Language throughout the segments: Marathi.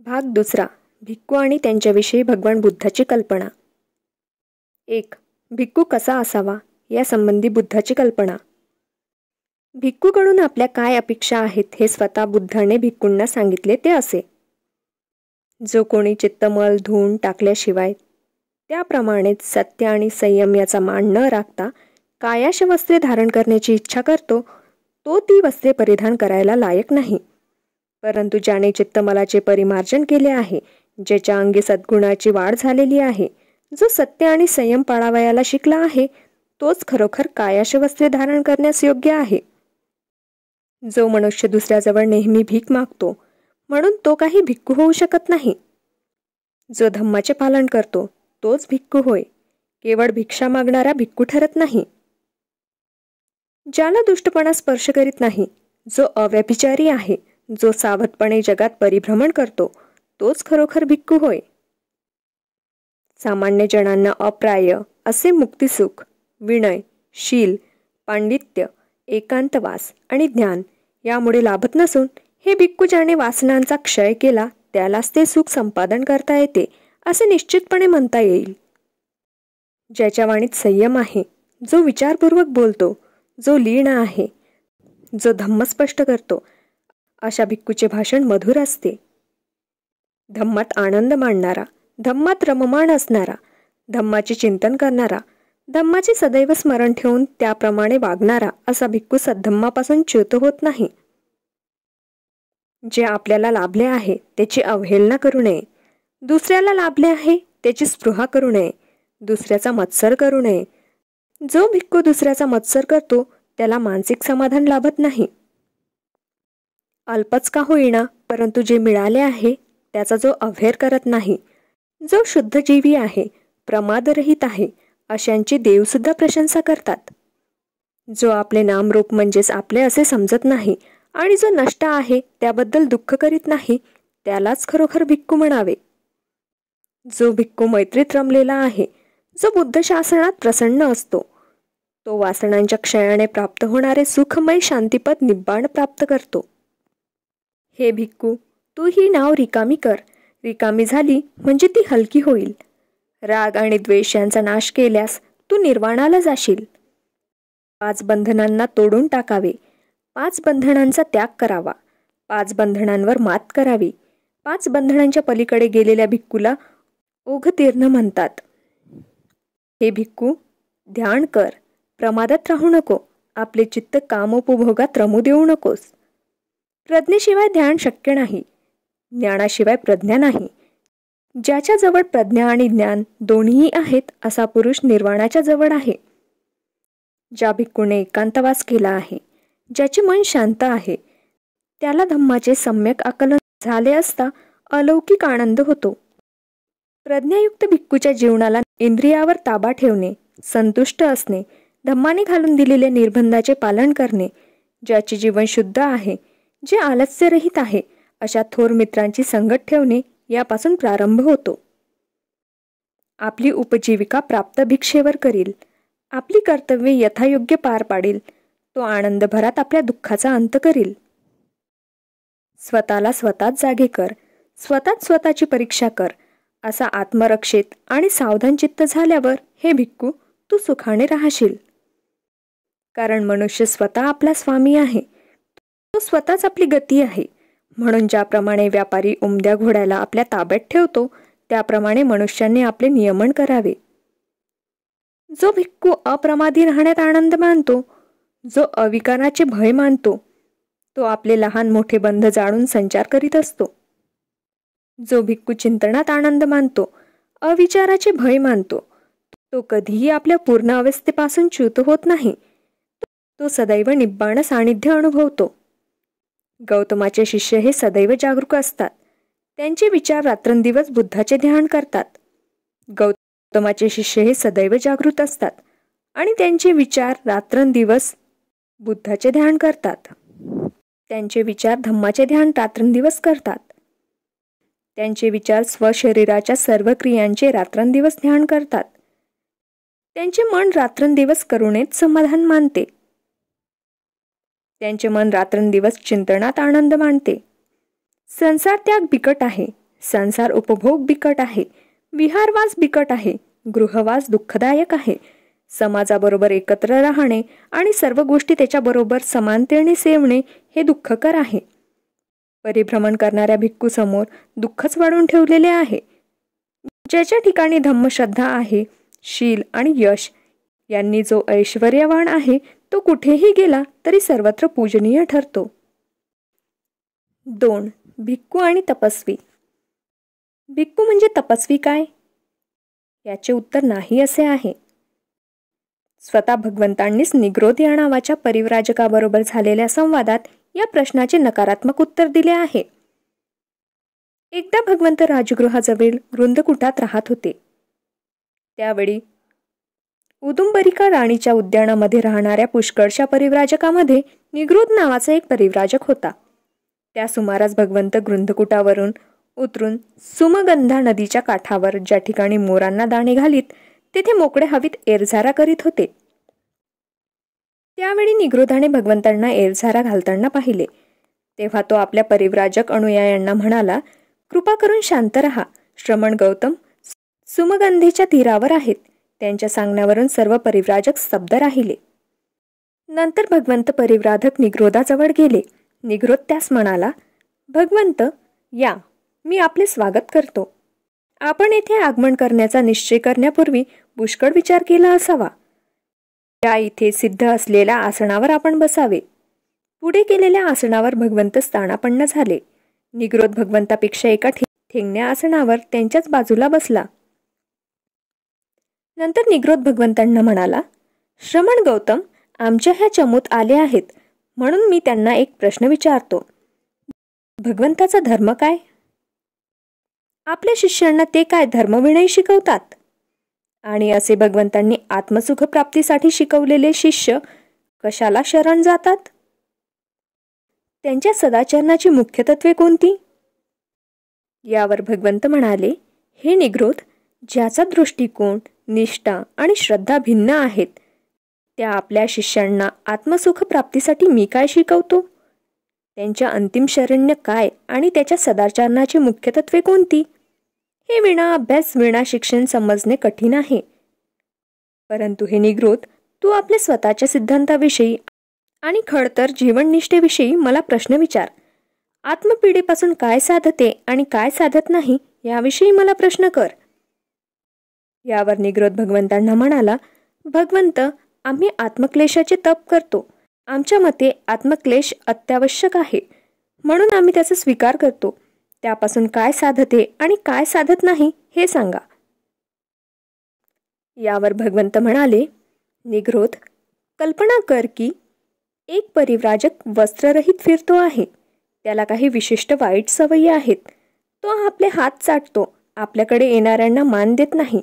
भाग दुसरा. भिक्खू आणि त्यांच्याविषयी भगवान बुद्धाची कल्पना. 1. भिक्खू कसा असावा यासंबंधी बुद्धाची कल्पना. भिक्खूकडून आपल्या काय अपेक्षा आहेत हे स्वतः बुद्धाने भिक्खूंना सांगितले ते असे. जो कोणी चित्तमल धुवून टाकल्याशिवाय त्याप्रमाणेच सत्य आणि संयम याचा मान न राखता कायाश वस्त्रे धारण करण्याची इच्छा करतो तो ती वस्त्रे परिधान करायला लायक नाही. परंतु ज्याने चित्तमलाचे परिमार्जन केले आहे, ज्याच्या अंगी सद्गुणाची वाढ झालेली आहे, जो सत्य आणि संयम पाळावयाला शिकला आहे, तोच खरोखर कायाश वस्त्रे धारण करण्यास योग्य आहे. जो मनुष्य दुसऱ्याजवळ नेहमी भीक मागतो म्हणून तो काही भिक्खू होऊ शकत नाही. जो धम्माचे पालन करतो तोच भिक्खू होय. केवळ भिक्षा मागणारा भिक्खू ठरत नाही. ज्याला दुष्टपणा स्पर्श करीत नाही, जो अव्यभिचारी आहे, जो सावधपणे जगात परिभ्रमण करतो तोच खरोखर भिक्खू होय. सामान्य जणांना अप्राय असे मुक्तिसुख, विनय, शील, पांडित्य, एकांतवास आणि ज्ञान यामुळे लाभत नसून हे भिक्खू ज्याने वासनांचा क्षय केला त्यालाच ते सुख संपादन करता येते असे निश्चितपणे म्हणता येईल. ज्याच्या वाणीत संयम आहे, जो विचारपूर्वक बोलतो, जो लीन आहे, जो धम्म स्पष्ट करतो, अशा भिक्खूचे भाषण मधुर असते. धम्मात आनंद मानणारा, धम्मात रममाण असणारा, धम्माचे चिंतन करणारा, धम्माचे सदैव स्मरण ठेवून त्याप्रमाणे वागणारा असा भिक्खू सद्धम्मापासून च्युत होत नाही. जे आपल्याला लाभले आहे त्याची अवहेलना करू नये. दुसऱ्याला लाभले आहे त्याची स्पृहा करू नये. दुसऱ्याचा मत्सर करू नये. जो भिक्खू दुसऱ्याचा मत्सर करतो त्याला मानसिक समाधान लाभत नाही. अल्पच का होईना परंतु जे मिळाले आहे त्याचा जो अव्हेर करत नाही, जो शुद्ध जीवी आहे, प्रमादरहित आहे, अशांची देवसुद्धा प्रशंसा करतात. जो आपले नामरूप म्हणजेच आपले असे समजत नाही आणि जो नष्ट आहे त्याबद्दल दुःख करीत नाही त्यालाच खरोखर भिक्खू म्हणावे. जो भिक्खू मैत्रीत रमलेला आहे, जो बुद्ध शासनात प्रसन्न असतो, तो वासनांच्या क्षयाने प्राप्त होणारे सुखमय शांतीपद निब्बाण प्राप्त करतो. हे भिक्खू, तू ही नाव रिकामी कर. रिकामी झाली म्हणजे ती हलकी होईल. राग आणि द्वेष यांचा नाश केल्यास तू निर्वाणाला जाशील. 5 बंधनांना तोडून टाकावे. 5 बंधनांचा त्याग करावा. 5 बंधनांवर मात करावी. 5 बंधनांच्या पलीकडे गेलेल्या भिक्खूला ओघतीर्ण म्हणतात. हे भिक्खू, ध्यान कर. प्रमादात राहू नको. आपले चित्त कामोपभोगात रमू देऊ नकोस. प्रज्ञेशिवाय ध्यान शक्य नाही. ज्ञानाशिवाय प्रज्ञा नाही. ज्याच्या जवळ प्रज्ञा आणि ज्ञान दोन्हीही आहेत असा पुरुष निर्वाणाच्या जवळ आहे. ज्या भिक्खूने एकांतवास केला आहे, ज्याचे मन शांत आहे, त्याला धम्माचे सम्यक आकलन झाले असता अलौकिक आनंद होतो. प्रज्ञायुक्त भिक्खूच्या जीवनाला इंद्रियावर ताबा ठेवणे, संतुष्ट असणे, धम्माने घालून दिलेल्या निर्बंधाचे पालन करणे, ज्याचे जीवन शुद्ध आहे, जे आलस्यरहित आहे, अशा थोर मित्रांची संगत ठेवणे यापासून प्रारंभ होतो. आपली उपजीविका प्राप्त भिक्षेवर करील, आपली कर्तव्ये यथायोग्य पार पाडील, तो आनंदभरात आपल्या दुःखाचा अंत करील. स्वतःला स्वतःच जागे कर. स्वतःच स्वतःची परीक्षा कर. असा आत्मरक्षित आणि सावधान चित्त झाल्यावर हे भिक्खू, तू सुखाने राहशील. कारण मनुष्य स्वतः आपला स्वामी आहे. तो स्वतःच आपली गती आहे. म्हणून ज्याप्रमाणे व्यापारी उमद्या घोड्याला आपल्या ताब्यात ठेवतो त्याप्रमाणे मनुष्यांनी आपले नियमन करावे. जो भिक्खू अप्रमादी राहण्यात आनंद मानतो, जो अविकाराचे भय मानतो, तो आपले लहान मोठे बंध जाणून संचार करीत असतो. जो भिक्खू चिंतनात आनंद मानतो, अविचाराचे भय मानतो, तो कधीही आपल्या पूर्ण अवस्थेपासून च्युत होत नाही. तो सदैव निब्बाण सानिध्य अनुभवतो. गौतमाचे शिष्य हे सदैव जागरूक असतात. त्यांचे विचार रात्रंदिवस बुद्धाचे ध्यान करतात. गौतमाचे शिष्य हे सदैव जागृत असतात आणि त्यांचे विचार रात्रंदिवस बुद्धाचे ध्यान करतात. त्यांचे विचार धम्माचे ध्यान रात्रंदिवस करतात. त्यांचे विचार स्वशरीराच्या सर्व क्रियांचे रात्रंदिवस ध्यान करतात. त्यांचे मन रात्रंदिवस करुणेत समाधान मानते. त्यांचे मन रात्रंदिवस चिंतनात आनंद मानते. संसार त्याग बिकट आहे. संसार उपभोग बिकट आहे, विहारवास बिकट आहे, गृहवास दुःखदायक आहे. समाजाबरोबर एकत्र राहणे आणि सर्व गोष्टी त्याच्याबरोबर समानतेने सेवणे हे दुःखकर आहे. परिभ्रमण करणाऱ्या भिक्खूसमोर दुःखच वाढून ठेवलेले आहे. ज्याच्या ठिकाणी धम्मश्रद्धा आहे, शील आणि यश यांनी जो ऐश्वर्यवान आहे तो कुठेही गेला तरी सर्वत्र पूजनीय ठरतो. 2. भिक्खू आणि तपस्वी. भिक्खू म्हणजे तपस्वी काय? याचे उत्तर नाही असे आहे. स्वतः भगवंतांनीच निग्रोध या नावाच्या परिव्राजकाबरोबर झालेल्या संवादात या प्रश्नाचे नकारात्मक उत्तर दिले आहे. एकदा भगवंत राजगृहाजवळ वृंदकुटात राहत होते. त्यावेळी उदुंबरिका राणीच्या उद्यानामध्ये राहणाऱ्या पुष्कळशा परिव्राजकामध्ये निग्रोध नावाचा एक परिव्राजक होता. त्या सुमारास भगवंत वृंदकुटावरून उतरून सुमगंधा नदीच्या काठावर ज्या ठिकाणी मोरांना दाणे घालीत तेथे मोकळ्या हवीत एरझारा करीत होते. त्यावेळी निग्रोधाने भगवंतांना एरझारा घालताना पाहिले. तेव्हा तो आपल्या परिव्राजक अनुयायांना म्हणाला, कृपा करून शांत रहा. श्रमण गौतम सुमगंधेच्या तीरावर आहेत. त्यांच्या सांगण्यावरून सर्व परिव्राजक स्तब्ध राहिले. नंतर भगवंत परिव्राजक निग्रोधाजवळ गेले. निग्रोध त्यास म्हणाला, भगवंत या, मी आपले स्वागत करतो. आपण येथे आगमन करण्याचा निश्चय करण्यापूर्वी पुष्कळ विचार केला असावा. या इथे सिद्ध असलेल्या आसनावर आपण बसावे. पुढे केलेल्या आसनावर भगवंत स्थानापन्न झाले. निग्रोध भगवंतापेक्षा एका ठेंगण्या आसनावर त्यांच्याच बाजूला बसला. नंतर निग्रोध भगवंतांना म्हणाला, श्रमण गौतम आमच्या ह्या चमूत आले आहेत, म्हणून मी त्यांना एक प्रश्न विचारतो. भगवंताचा धर्म काय? आपल्या शिष्यांना ते काय धर्मविनय शिकवतात? आणि असे भगवंतांनी आत्मसुख प्राप्तीसाठी शिकवलेले शिष्य कशाला शरण जातात? त्यांच्या सदाचरणाची मुख्य तत्वे कोणती? यावर भगवंत म्हणाले, हे निग्रोध, ज्याचा दृष्टिकोन, निष्ठा आणि श्रद्धा भिन्न आहेत, त्या आपल्या शिष्यांना आत्मसुख प्राप्तीसाठी मी काय शिकवतो? त्यांच्या अंतिम शरण्य काय आणि त्याच्या सदाचरणाची मुख्य तत्वे कोणती? हे विना अभ्यास, विना शिक्षण समजणे कठीण आहे. परंतु हे निग्रोध, तू आपल्या स्वतःच्या सिद्धांताविषयी आणि खडतर जीवननिष्ठेविषयी मला प्रश्न विचार. आत्मपीडेपासून काय साधते आणि काय साधत नाही याविषयी मला प्रश्न कर. यावर निग्रोध भगवंतांना म्हणाला, भगवंत, आम्ही आत्मक्लेशाचे तप करतो. आमच्या मते आत्मक्लेश अत्यावश्यक आहे, म्हणून आम्ही त्याचा स्वीकार करतो. त्यापासून काय साधते आणि काय साधत नाही हे सांगा. यावर भगवंत म्हणाले, निग्रोध, कल्पना कर की एक परिव्राजक वस्त्ररहित फिरतो आहे. त्याला काही विशिष्ट वाईट सवयी आहेत. तो आपले हात चाटतो, आपल्याकडे येणाऱ्यांना मान देत नाही,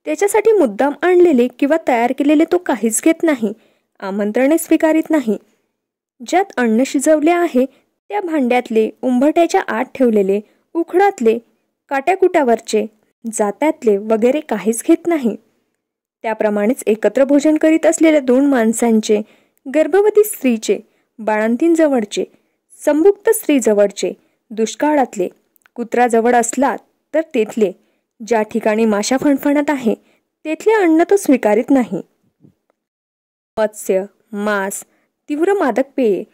त्याच्यासाठी मुद्दाम आणलेले किंवा तयार केलेले तो काहीच घेत नाही, आमंत्रणे स्वीकारित नाही. ज्यात अन्न शिजवले आहे त्या भांड्यातले, उंबरठ्याच्या आत ठेवलेले, उखडातले, काट्याकुट्यावरचे, जात्यातले वगैरे काहीच घेत नाही. त्याप्रमाणेच एकत्र भोजन करीत असलेल्या 2 माणसांचे, गर्भवती स्त्रीचे, बाळंतीण जवळचे, संभुक्त स्त्री जवळचे, दुष्काळातले, कुत्रा जवळ असला तर तेथले, ज्या ठिकाणी माशा फणफणत आहे तेथले अन्न तो स्वीकारित नाही. मत्स्य, मांस, तीव्र मादक पेये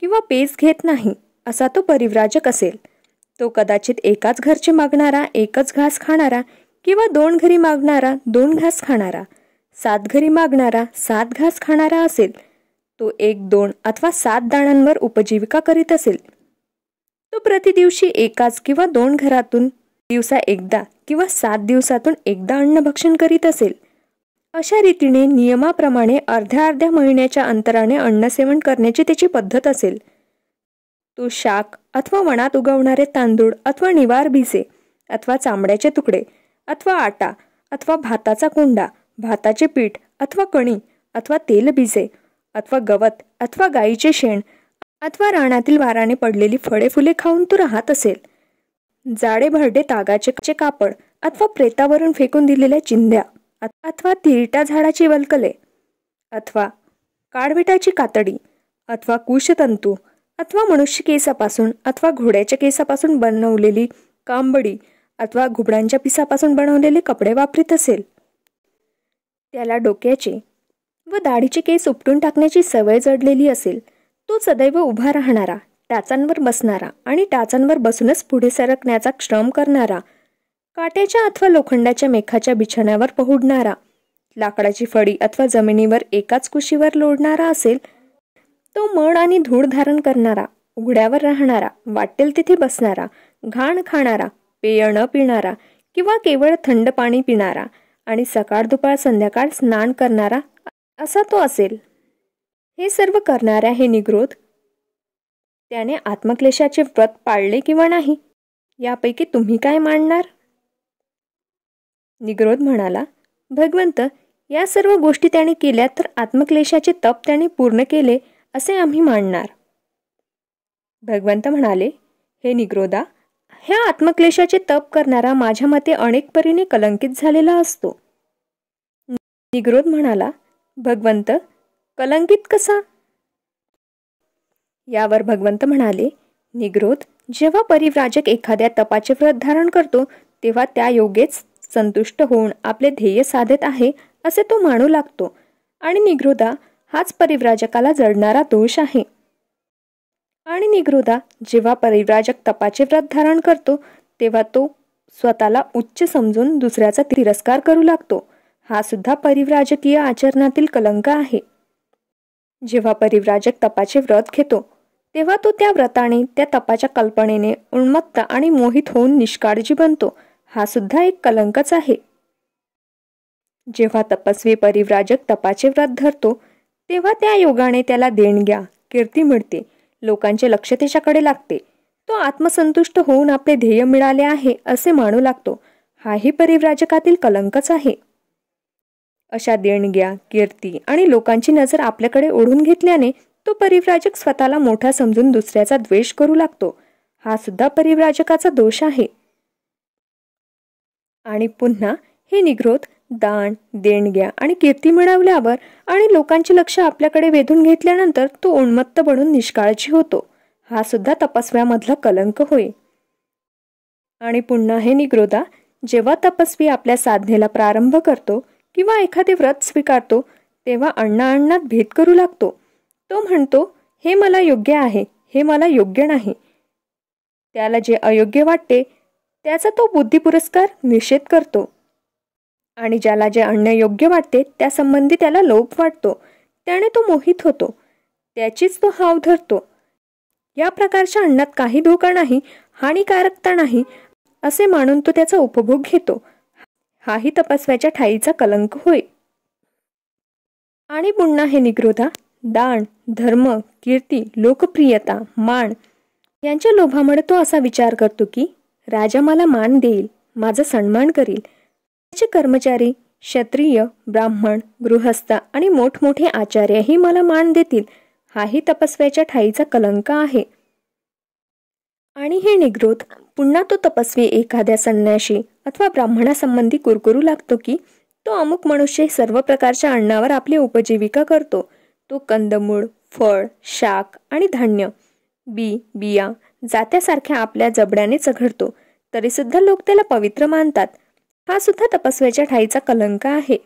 किंवा पेज घेत नाही असा तो परिव्राजक असेल. तो कदाचित एकाच घरचे मागणारा एकच घास खाणारा किंवा 2 घरी मागणारा 2 घास खाणारा, 7 घरी मागणारा 7 घास खाणारा असेल. तो 1, 2 अथवा 7 दाण्यांवर उपजीविका करीत असेल. तो प्रतिदिवशी एकाच किंवा 2 घरातून दिवसा एकदा किंवा 7 दिवसातून एकदा अन्न भक्षण करीत असेल. अशा रीतीने नियमाप्रमाणे अर्ध्या महिन्याच्या अंतराने अन्नसेवन करण्याची त्याची पद्धत असेल. तो शाक अथवा वनात उगवणारे तांदूळ अथवा निवार भिसे अथवा चामड्याचे तुकडे अथवा आटा अथवा भाताचा कोंडा, भाताचे पीठ अथवा कणी अथवा तेलबिजे अथवा गवत अथवा गाईचे शेण अथवा रानातील वाराने पडलेली फळे फुले खाऊन तो राहत असेल. जाडे भरडे तागाचे कापड अथवा प्रेतावरून फेकून दिलेल्या चिंध्या अथवा तिरटा झाडाची वल्कले अथवा काडविटाची कातडी अथवा कुशतंतू अथवा मनुष्य केसापासून अथवा घोड्याच्या केसापासून बनवलेली कांबडी अथवा घुबडांच्या पिसापासून बनवलेले कपडे वापरीत असेल, त्याला डोक्याचे व दाढीचे केस उपटून टाकण्याची सवय जडलेली असेल, तो सदैव उभा राहणारा, टाचांवर बसणारा आणि टाचांवर बसूनच पुढे सरकण्याचा श्रम करणारा, काट्याच्या अथवा लोखंडाच्या मेखाच्या बिछाण्यावर पहुडणारा, लाकडाची फळी अथवा जमिनीवर एकाच कुशीवर लोळणारा असेल, तो मळ आणि धूळ धारण करणारा, उघड्यावर राहणारा, वाटेल तिथे बसणारा, घाण खाणारा, पेय न पिणारा किंवा केवळ थंड पाणी पिणारा आणि सकाळ दुपार संध्याकाळ स्नान करणारा असा तो असेल. हे सर्व करणाऱ्या हे निग्रोध, त्याने आत्मक्लेशाचे व्रत पाळले किंवा नाही, यापैकी तुम्ही काय मानणार? निग्रोध म्हणाला, भगवंत, या सर्व गोष्टी त्याने केल्या तर आत्मक्लेशाचे तप त्याने पूर्ण केले असे आम्ही मानणार. भगवंत म्हणाले, हे निग्रोधा, ह्या आत्मक्लेशाचे तप करणारा माझ्या मते अनेक परीने कलंकित झालेला असतो. निग्रोध म्हणाला, भगवंत, कलंकित कसा? यावर भगवंत म्हणाले, निग्रोध, जेव्हा परिव्राजक एखाद्या तपाचे व्रत धारण करतो तेव्हा त्या योगेच संतुष्ट होऊन आपले ध्येय साधत आहे असे तो मानू लागतो. आणि निग्रोधा, हाच परिव्राजकाला जडणारा दोष आहे. आणि निग्रोधा, जेव्हा परिव्राजक तपाचे व्रत धारण करतो तेव्हा तो स्वतःला उच्च समजून दुसऱ्याचा तिरस्कार करू लागतो. हा सुद्धा परिव्राजकीय आचरणातील कलंक आहे. जेव्हा परिव्राजक तपाचे व्रत घेतो तेव्हा तो त्या व्रताने, त्या तपाच्या कल्पनेने उन्मत्त आणि मोहित होऊन निष्काळजी बनतो. हा सुद्धा एक कलंकच आहे. जेव्हा तपस्वी परिव्राजक तपाचे व्रत धरतो तेव्हा त्या योगाने त्याला देणग्या, कीर्ती मिळते, लोकांचे लक्ष त्याच्याकडे लागते. तो आत्मसंतुष्ट होऊन आपले ध्येय मिळाले आहे असे मानू लागतो. हाही परिव्राजकातील कलंकच आहे. अशा देणग्या, कीर्ती आणि लोकांची नजर आपल्याकडे ओढून घेतल्याने तो परिव्राजक स्वतःला मोठा समजून दुसऱ्याचा द्वेष करू लागतो. हा सुद्धा परिव्राजकाचा दोष आहे. आणि पुन्हा हे निग्रोध, दान, देणग्या आणि कीर्ती मिळवल्यावर आणि लोकांचे लक्ष आपल्याकडे वेधून घेतल्यानंतर तो उन्मत्त बनून निष्काळजी होतो. हा सुद्धा तपस्व्यामधला कलंक होय. आणि पुन्हा हे निग्रोधा, जेव्हा तपस्वी आपल्या साधनेला प्रारंभ करतो किंवा एखादे व्रत स्वीकारतो तेव्हा अन्नात भेद करू लागतो. तो म्हणतो, हे मला योग्य आहे, हे मला योग्य नाही. त्याला जे अयोग्य वाटते त्याचा तो बुद्धिपुरस्कार निषेध करतो. आणि ज्याला जे अन्न योग्य वाटते त्या संबंधी त्याला लोभ वाटतो. त्याने तो मोहित होतो, त्याचीच तो हाव धरतो. या प्रकारच्या अन्नात काही धोका नाही, हानिकारकता नाही असे मानून तो त्याचा उपभोग घेतो. हाही तपस्व्याच्या ठाईचा कलंक होय. आणि पुन्हा हे निग्रोधा, दान, धर्म, कीर्ती, लोकप्रियता, मान यांच्या लोभामुळे तो असा विचार करतो की राजा मला मान देईल, माझा सन्मान करील, त्याचे कर्मचारी, क्षत्रिय, ब्राह्मण, गृहस्थ आणि मोठमोठे आचार्यही मला मान देतील. हाही तपस्व्याच्या ठाईचा कलंक आहे. आणि हे निग्रोध, पुन्हा तो तपस्वी एखाद्या संन्याशी अथवा ब्राह्मणासंबंधी कुरकुरू लागतो की तो अमुक मनुष्य सर्व प्रकारच्या अन्नावर आपली उपजीविका करतो. तो कंदमूळ, फळ, शाक आणि धान्य, बिया, जात्यासारख्या आपल्या जबड्याने चघळतो, तरी सुद्धा लोक त्याला पवित्र मानतात. हा सुद्धा तपस्व्याच्या ठाईचा कलंक आहे.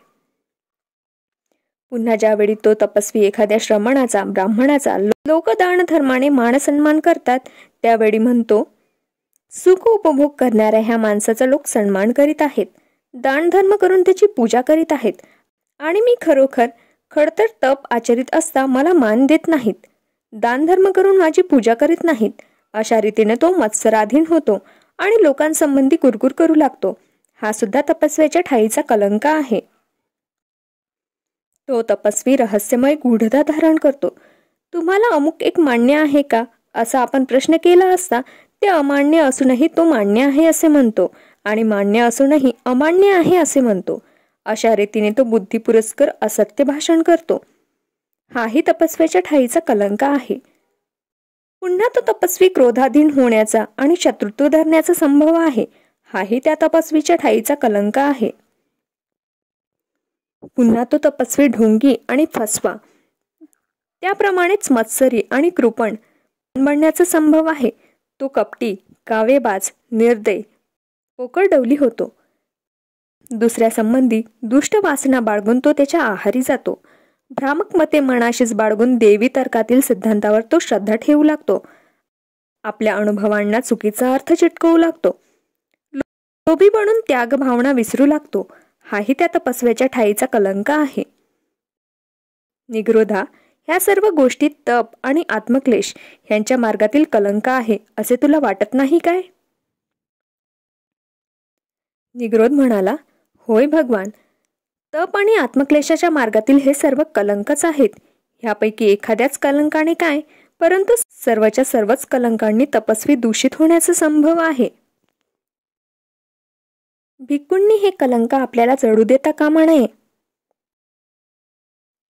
पुन्हा ज्यावेळी तो तपस्वी एखाद्या श्रमणाचा, ब्राह्मणाचा लोक दान धर्माने मानसन्मान करतात त्यावेळी म्हणतो, सुख उपभोग करणाऱ्या ह्या माणसाचा लोक सन्मान करीत आहेत, दानधर्म करून त्याची पूजा करीत आहेत, आणि मी खरोखर खडतर तप आचरित असता मला मान देत नाहीत, दानधर्म करून माझी पूजा करीत नाहीत. अशा रीतीने तो मत्सराधीन होतो आणि लोकांसंबंधी कुरकुर करू लागतो. हा सुद्धा तपस्व्याच्या ठाईचा कलंक आहे. तो तपस्वी रहस्यमय गूढता धारण करतो. तुम्हाला अमुक एक मान्य आहे का असा आपण प्रश्न केला असता ते अमान्य असूनही तो मान्य आहे असे म्हणतो आणि मान्य असूनही अमान्य आहे असे म्हणतो. अशा रीतीने तो बुद्धिपुरस्कर असत्य भाषण करतो. हाही तपस्व्याच्या ठाईचा कलंक आहे. पुन्हा तो तपस्वी क्रोधाधीन होण्याचा आणि शत्रुत्व धरण्याचा संभव आहे. हाही त्या तपस्वीच्या ठाईचा कलंक आहे. पुन्हा तो तपस्वी ढोंगी आणि फसवा, त्याप्रमाणेच मत्सरी आणि कृपण बनण्याचा संभव आहे. तो कपटी, कावेबाज, निर्दय, पोकळडवली होतो. दुसऱ्या संबंधी दुष्ट वासना बाळगून तो त्याच्या आहारी जातो. भ्रामक मते मनाशीच बाळगून देवी तर्कातील सिद्धांतावर तो श्रद्धा ठेवू लागतो. आपल्या अनुभवांना चुकीचा अर्थ चिटकवू लागतो. लोभी बनून त्याग भावना विसरू लागतो. हाही त्या तपस्व्याच्या ठाईचा कलंक आहे. निग्रोधा, ह्या सर्व गोष्टी तप आणि आत्मक्लेश यांच्या मार्गातील कलंक आहे असे तुला वाटत नाही काय? निग्रोध म्हणाला, होय भगवान, तप आणि आत्मक्लेशाच्या मार्गातील हे सर्व कलंकच आहेत. ह्यापैकी एखाद्याच कलंकाने काय, परंतु सर्वच्या सर्वच कलंकांनी तपस्वी दूषित होण्याचा संभव आहे. भिक्खूंनी हे कलंक आपल्याला चढू देता कामा नये.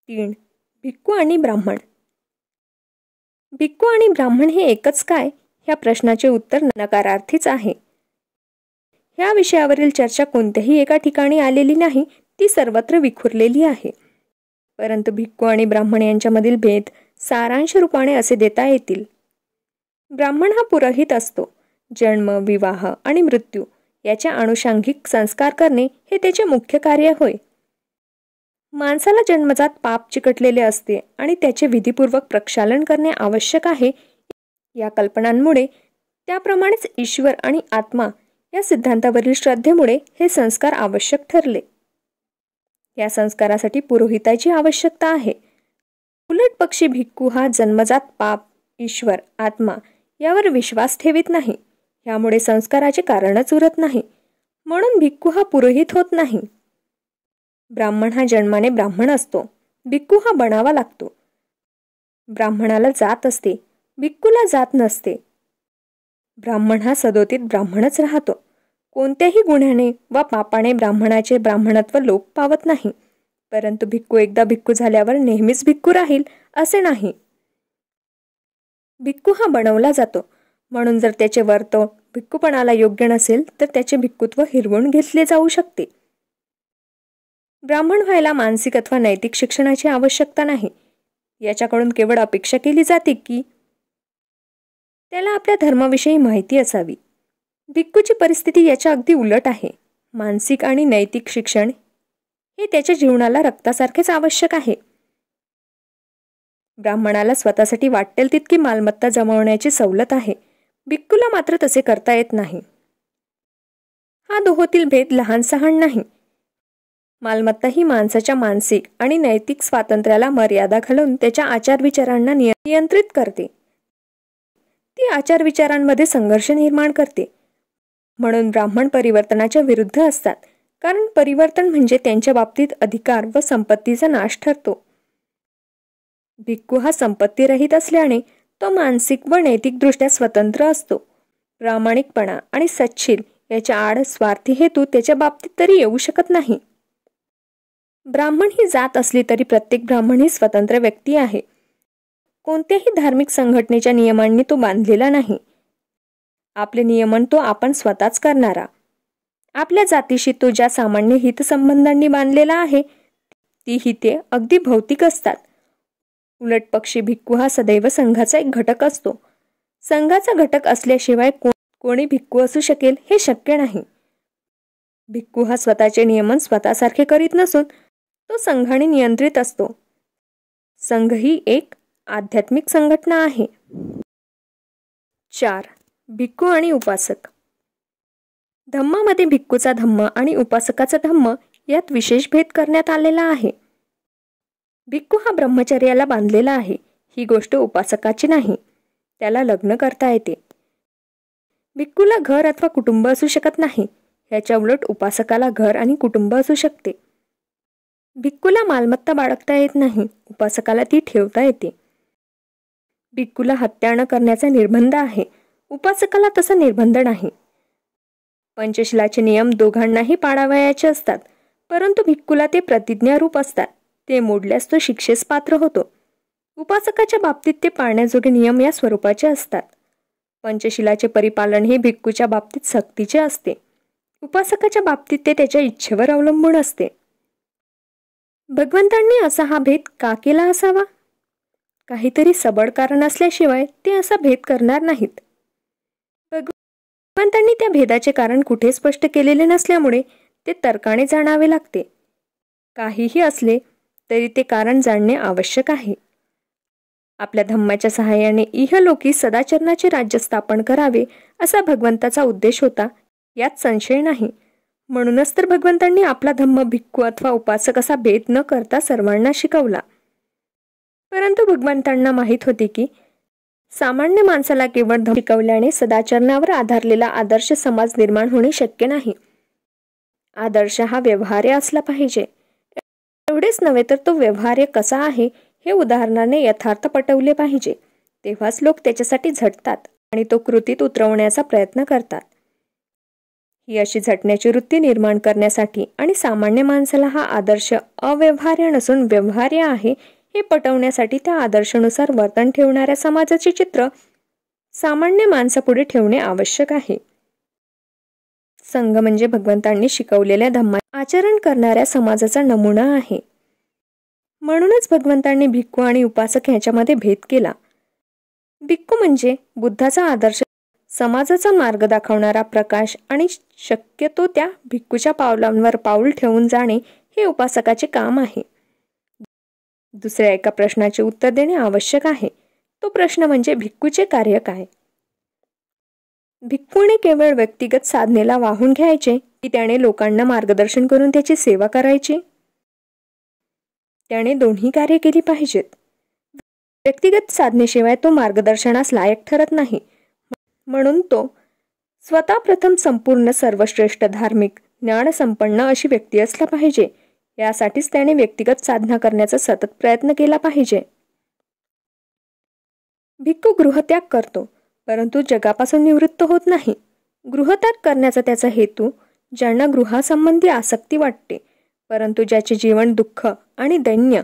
3. भिक्खू आणि ब्राह्मण. भिक्खू आणि ब्राह्मण हे एकच काय, ह्या प्रश्नाचे उत्तर नकारार्थीच आहे. ह्या विषयावरील चर्चा कोणत्याही एका ठिकाणी आलेली नाही, ती सर्वत्र विखुरलेली आहे. परंतु भिक्खू आणि ब्राह्मण यांच्यामधील भेद सारांश रूपाने असे देता येतील. ब्राह्मण हा पुरोहित असतो. जन्म, विवाह आणि मृत्यू याच्या अनुषंगिक संस्कार करणे हे त्याचे मुख्य कार्य होय. माणसाला जन्मजात पाप चिकटलेले असते आणि त्याचे विधिपूर्वक प्रक्षालन करणे आवश्यक आहे. या कल्पनांमुळे, त्याप्रमाणेच ईश्वर आणि आत्मा या सिद्धांतावरील श्रद्धेमुळे हे संस्कार आवश्यक ठरले. या संस्कारासाठी पुरोहिताची आवश्यकता आहे. उलट पक्षी भिक्खू हा जन्मजात पाप, ईश्वर, आत्मा यावर विश्वास ठेवित नाही. यामुळे संस्काराचे कारणच उरत नाही. म्हणून भिक्खू हा पुरोहित होत नाही. ब्राह्मण हा जन्माने ब्राह्मण असतो. भिक्खू हा बनावा लागतो. ब्राह्मणाला जात असते, भिक्खूला जात नसते. ब्राह्मण हा सदोतीत ब्राह्मणच राहतो. कोणत्याही गुन्ह्याने वा पापाने ब्राह्मणाचे ब्राह्मणत्व लोप पावत नाही. परंतु भिक्खू एकदा भिक्खू झाल्यावर नेहमीच भिक्खू राहील असे नाही. भिक्खू हा बनवला जातो. म्हणून जर त्याचे वर्तन भिक्खूपणाला योग्य नसेल तर त्याचे भिक्खुत्व हिरवून घेतले जाऊ शकते. ब्राह्मण व्हायला मानसिक अथवा नैतिक शिक्षणाची आवश्यकता नाही. याच्याकडून केवळ अपेक्षा केली जाते की त्याला आपल्या धर्माविषयी माहिती असावी. भिक्खूची परिस्थिती याच्या अगदी उलट आहे. मानसिक आणि नैतिक शिक्षण हे त्याच्या जीवनाला रक्तासारखेच आवश्यक आहे. ब्राह्मणाला स्वतःसाठी वाटेल तितकी मालमत्ता जमवण्याची सवलत आहे. भिक्खूला मात्र तसे करता येत नाही. हा दोहोतील भेद लहान सहान नाही. मालमत्ता ही माणसाच्या मानसिक आणि नैतिक स्वातंत्र्याला मर्यादा घालून त्याच्या आचारविचारांना नियंत्रित करते. ती आचारविचारांमध्ये संघर्ष निर्माण करते. म्हणून ब्राह्मण परिवर्तनाच्या विरुद्ध असतात, कारण परिवर्तन म्हणजे त्यांच्या बाबतीत अधिकार व संपत्तीचा नाश ठरतो. भिक्खू हा संपत्तीरहित असल्याने तो मानसिक व नैतिकदृष्ट्या स्वतंत्र असतो. प्रामाणिकपणा आणि सच्शील याच्या आड स्वार्थी हेतू त्याच्या बाबतीत तरी येऊ शकत नाही. ब्राह्मण ही जात असली तरी प्रत्येक ब्राह्मण ही स्वतंत्र व्यक्ती आहे. कोणत्याही धार्मिक संघटनेच्या नियमांनी तो बांधलेला नाही. आपले नियमन तो आपण स्वतःच करणारा. आपल्या जातीशी तो ज्या सामान्य हितसंबंधांनी बांधलेला आहे ती हिते अगदी भौतिक असतात. उलट पक्षी भिक्खू हा सदैव संघाचा एक घटक असतो. संघाचा घटक असल्याशिवाय कोणी भिक्खू असू शकेल हे शक्य नाही. भिक्खू हा स्वतःचे नियमन स्वतःसारखे करीत नसून तो संघाने नियंत्रित असतो. संघ ही एक आध्यात्मिक संघटना आहे. 4. भिक्खू आणि उपासक. धम्मामध्ये भिक्खूचा धम्म आणि उपासकाचा धम्म यात विशेष भेद करण्यात आलेला आहे. भिक्खू हा ब्रह्मचर्याला बांधलेला आहे. ही गोष्ट उपासकाची नाही. त्याला लग्न करता येते. भिक्खूला घर अथवा कुटुंब असू शकत नाही. याच्या उलट उपासकाला घर आणि कुटुंब असू शकते. भिक्खूला मालमत्ता बाळगता येत नाही. उपासकाला ती ठेवता येते. भिक्खूला हत्या न करण्याचा निर्बंध आहे. उपासकाला तसा निर्बंध नाही. पंचशीलाचे नियम दोघांनाही पाळावयाचे असतात, परंतु भिक्खूला ते प्रतिज्ञारूप असतात. ते मोडल्यास तो शिक्षेस पात्र होतो. उपासकाच्या बाबतीत ते पाळण्याजोगे नियम या स्वरूपाचे असतात. पंचशीलाचे परिपालन हे भिक्खूच्या बाबतीत सक्तीचे असते. उपासकाच्या बाबतीत ते त्याच्या इच्छेवर अवलंबून असते. भगवंतांनी असा हा भेद का केला असावा? काहीतरी सबळ कारण असल्याशिवाय ते असा भेद करणार नाहीत. भगवंतांनी त्या भेदाचे कारण कुठे स्पष्ट केलेले नसल्यामुळे ते तर्काने जाणावे लागते. काहीही असले तरी ते कारण जाणणे आवश्यक आहे. आपल्या धम्माच्या सहाय्याने इहलोकी सदाचरणाचे राज्य स्थापन करावे असा भगवंताचा उद्देश होता, यात संशय नाही. म्हणूनच तर भगवंतांनी आपला धम्म भिक्खू अथवा उपासक असा भेद न करता सर्वांना शिकवला. परंतु भगवंतांना माहीत होते की सामान्य माणसाला केवळ धम्म शिकवल्याने सदाचरणावर आधारलेला आदर्श समाज निर्माण होणे शक्य नाही. आदर्श हा व्यवहार्य असला पाहिजे. एवढेच नव्हे तर तो व्यवहार्य कसा आहे हे उदाहरणाने यथार्थ पटवले पाहिजे. तेव्हाच लोक त्याच्यासाठी झटतात आणि तो कृतीत उतरवण्याचा प्रयत्न करतात. ही अशी झटण्याची वृत्ती निर्माण करण्यासाठी आणि सामान्य माणसाला हा आदर्श अव्यवहार्य नसून व्यवहार्य आहे हे पटवण्यासाठी त्या आदर्शानुसार वर्तन ठेवणाऱ्या समाजाचे चित्र सामान्य माणसापुढे ठेवणे आवश्यक आहे. संघ म्हणजे भगवंतांनी शिकवलेल्या धम्माचे आचरण करणाऱ्या समाजाचा नमुना आहे. म्हणूनच भगवंतांनी भिक्खू आणि उपासक यांच्यामध्ये भेद केला. भिक्खू म्हणजे बुद्धाचा आदर्श समाजाचा मार्ग दाखवणारा प्रकाश आणि शक्यतो त्या भिक्खूच्या पावलांवर पाऊल ठेवून जाणे हे उपासकाचे काम आहे. दुसऱ्या एका प्रश्नाचे उत्तर देणे आवश्यक आहे. तो प्रश्न म्हणजे भिक्खूचे कार्य काय. भिक्खूने केवळ व्यक्तिगत साधनेला वाहून घ्यायचे की त्याने लोकांना मार्गदर्शन करून त्याची सेवा करायची. त्याने दोन्ही कार्य केली पाहिजेत. व्यक्तिगत साधनेशिवाय तो मार्गदर्शनास लायक ठरत नाही. म्हणून तो स्वतः प्रथम संपूर्ण सर्वश्रेष्ठ धार्मिक ज्ञानसंपन्न अशी व्यक्ती असला पाहिजे. यासाठीच त्याने व्यक्तिगत साधना करण्याचा सतत प्रयत्न केला पाहिजे. भिक्खू गृहत्याग करतो परंतु जगापासून निवृत्त होत नाही. गृहत्याग करण्याचा त्याचा हेतू ज्यांना गृहासंबंधी आसक्ती वाटते परंतु ज्याचे जीवन दुःख आणि दैन्य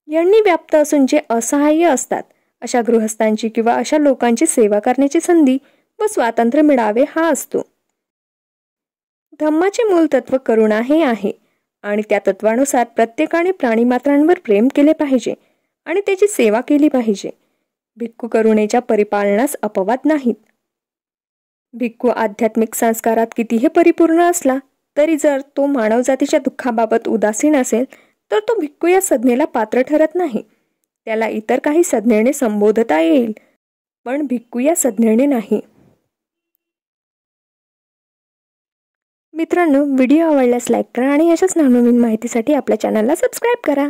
यांनी व्याप्त असून जे असहाय्य असतात अशा गृहस्थांची किंवा अशा लोकांची सेवा करण्याची संधी व स्वातंत्र्य मिळावे हा असतो. धम्माचे मूल तत्व करुणा हे आहे आणि त्या तत्वानुसार प्रत्येकाने प्राणीमात्रांवर प्रेम केले पाहिजे आणि त्याची सेवा केली पाहिजे. भिक्खू करुणेच्या परिपालनास अपवाद नाहीत. भिक्खू आध्यात्मिक संस्कारात कितीही परिपूर्ण असला तरी जर तो मानवजातीच्या दुःखाबाबत उदासीन असेल तर तो भिक्खू या संज्ञेला पात्र ठरत नाही. त्याला इतर काही संज्ञेने संबोधता येईल पण भिक्खू या संज्ञेने नाही. मित्रांनो, व्हिडिओ आवडल्यास लाईक करा आणि अशाच नवनवीन माहितीसाठी आपल्या चॅनलला सबस्क्राईब करा.